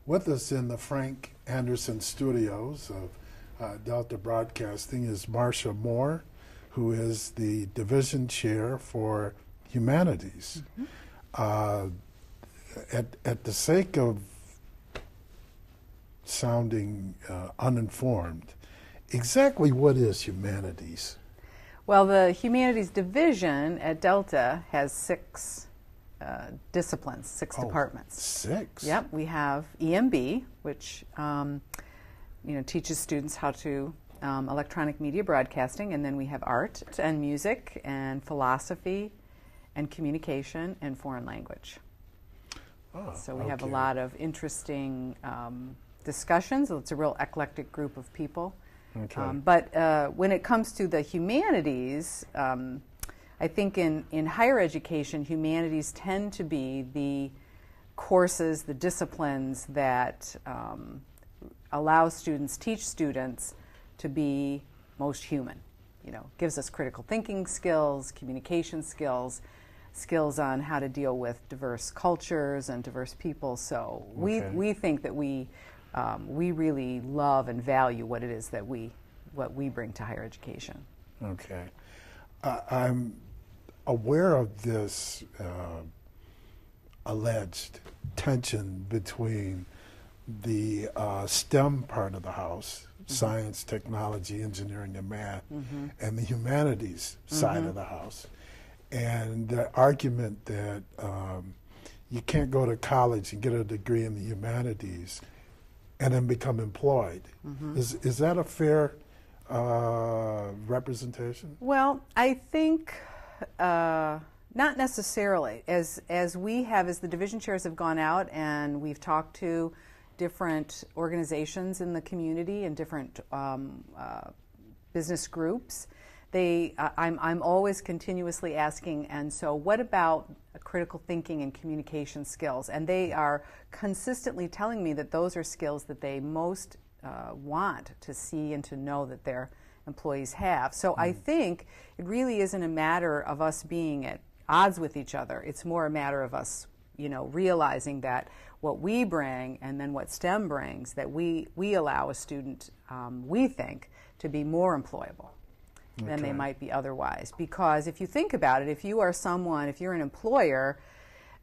With us in the Frank Anderson studios of Delta Broadcasting is Marcia Moore, who is the Division Chair for Humanities. At the sake of sounding uninformed, exactly what is Humanities? Well, the Humanities Division at Delta has six disciplines, six departments. Six? Yep, we have EMB, which teaches students how to electronic media broadcasting, and then we have art and music and philosophy and communication and foreign language. So we have a lot of interesting discussions. It's a real eclectic group of people. But when it comes to the humanities, I think in higher education, humanities tend to be the courses, the disciplines that allow students, teach students to be most human. Gives us critical thinking skills, communication skills, skills on how to deal with diverse cultures and diverse people. So we think that we really love and value what it is that what we bring to higher education. Okay. I'm aware of this alleged tension between the STEM part of the house, science, technology, engineering, and math, and the humanities side of the house. And the argument that you can't go to college and get a degree in the humanities and then become employed. Is that a fair representation? Well, I think not necessarily. As the division chairs have gone out and we've talked to different organizations in the community and different business groups, I'm always continuously asking, and so what about critical thinking and communication skills? And they are consistently telling me that those are skills that they most want to see and to know that their employees have. So I think it really isn't a matter of us being at odds with each other. It's more a matter of us, realizing that what we bring and then what STEM brings, that we allow a student, we think, to be more employable than they might be otherwise. Because if you think about it, if you're an employer,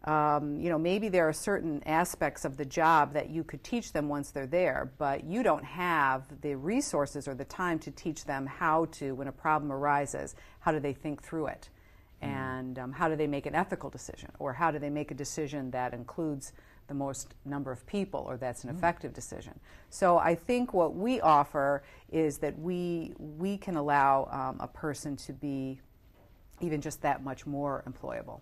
maybe there are certain aspects of the job that you could teach them once they're there, but you don't have the resources or the time to teach them how to, when a problem arises, how do they think through it? And how do they make an ethical decision? Or how do they make a decision that includes the most number of people, or that's an effective decision? So I think what we offer is that we can allow a person to be even just that much more employable.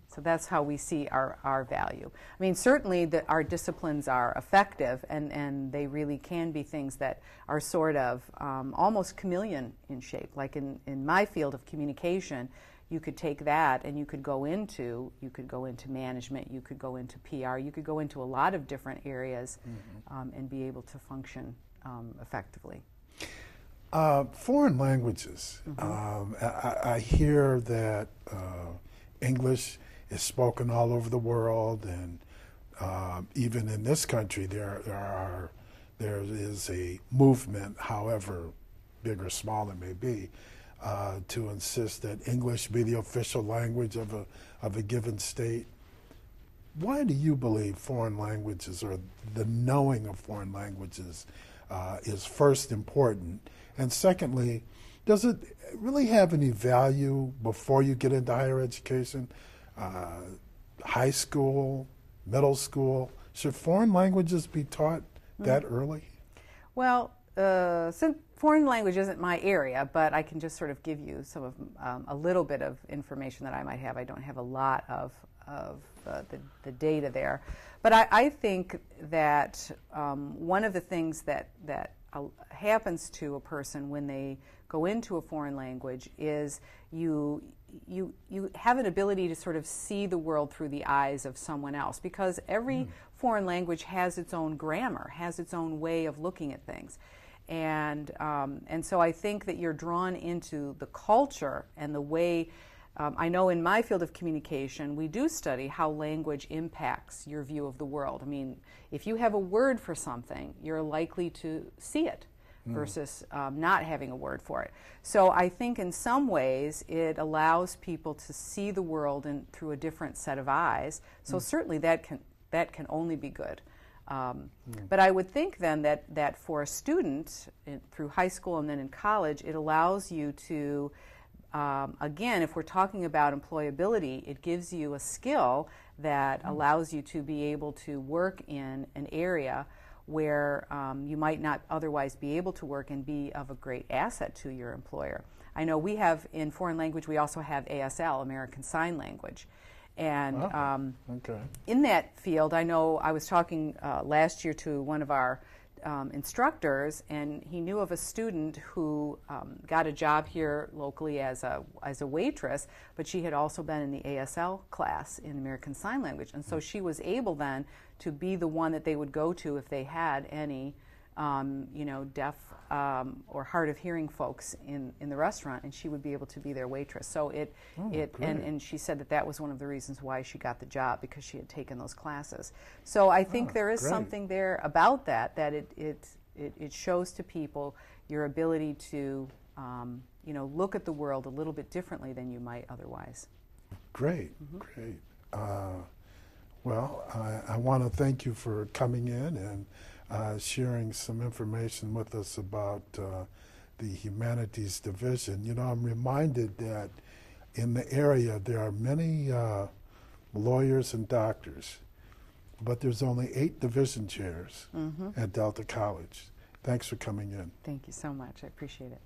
So that's how we see our value. I mean, certainly our disciplines are effective, and they really can be things that are sort of almost chameleon in shape. Like in my field of communication, you could take that and you could go into management, you could go into PR, you could go into a lot of different areas and be able to function effectively. Foreign languages. I hear that English is spoken all over the world, and even in this country there is a movement, however big or small it may be, to insist that English be the official language of a given state. Why do you believe foreign languages, or the knowing of foreign languages, is first important? And secondly, does it really have any value before you get into higher education? High school, middle school, should foreign languages be taught that early? Well, since foreign language isn't my area, but I can just sort of give you some of a little bit of information that I might have. I don't have a lot of the data there, but I think that one of the things that happens to a person when they go into a foreign language is you have an ability to sort of see the world through the eyes of someone else, because every foreign language has its own grammar, has its own way of looking at things. And so I think that you're drawn into the culture and the way I know in my field of communication, we do study how language impacts your view of the world. I mean, if you have a word for something, you're likely to see it versus not having a word for it. So I think in some ways it allows people to see the world through a different set of eyes. So certainly that can only be good. But I would think then that for a student through high school and then in college, it allows you to, again, if we're talking about employability, it gives you a skill that allows you to be able to work in an area where you might not otherwise be able to work and be of a great asset to your employer. I know we have, in foreign language, we also have ASL, American Sign Language. And in that field, I know I was talking last year to one of our instructors, and he knew of a student who got a job here locally as a waitress, but she had also been in the ASL class in American Sign Language, and so she was able then to be the one that they would go to if they had any deaf or hard of hearing folks in the restaurant, and she would be able to be their waitress. So and she said that was one of the reasons why she got the job, because she had taken those classes. So I think there is something there about that it shows to people your ability to look at the world a little bit differently than you might otherwise. Great. Well, I want to thank you for coming in and sharing some information with us about the Humanities Division. You know, I'm reminded that in the area there are many lawyers and doctors, but there's only 8 division chairs at Delta College. Thanks for coming in. Thank you so much. I appreciate it.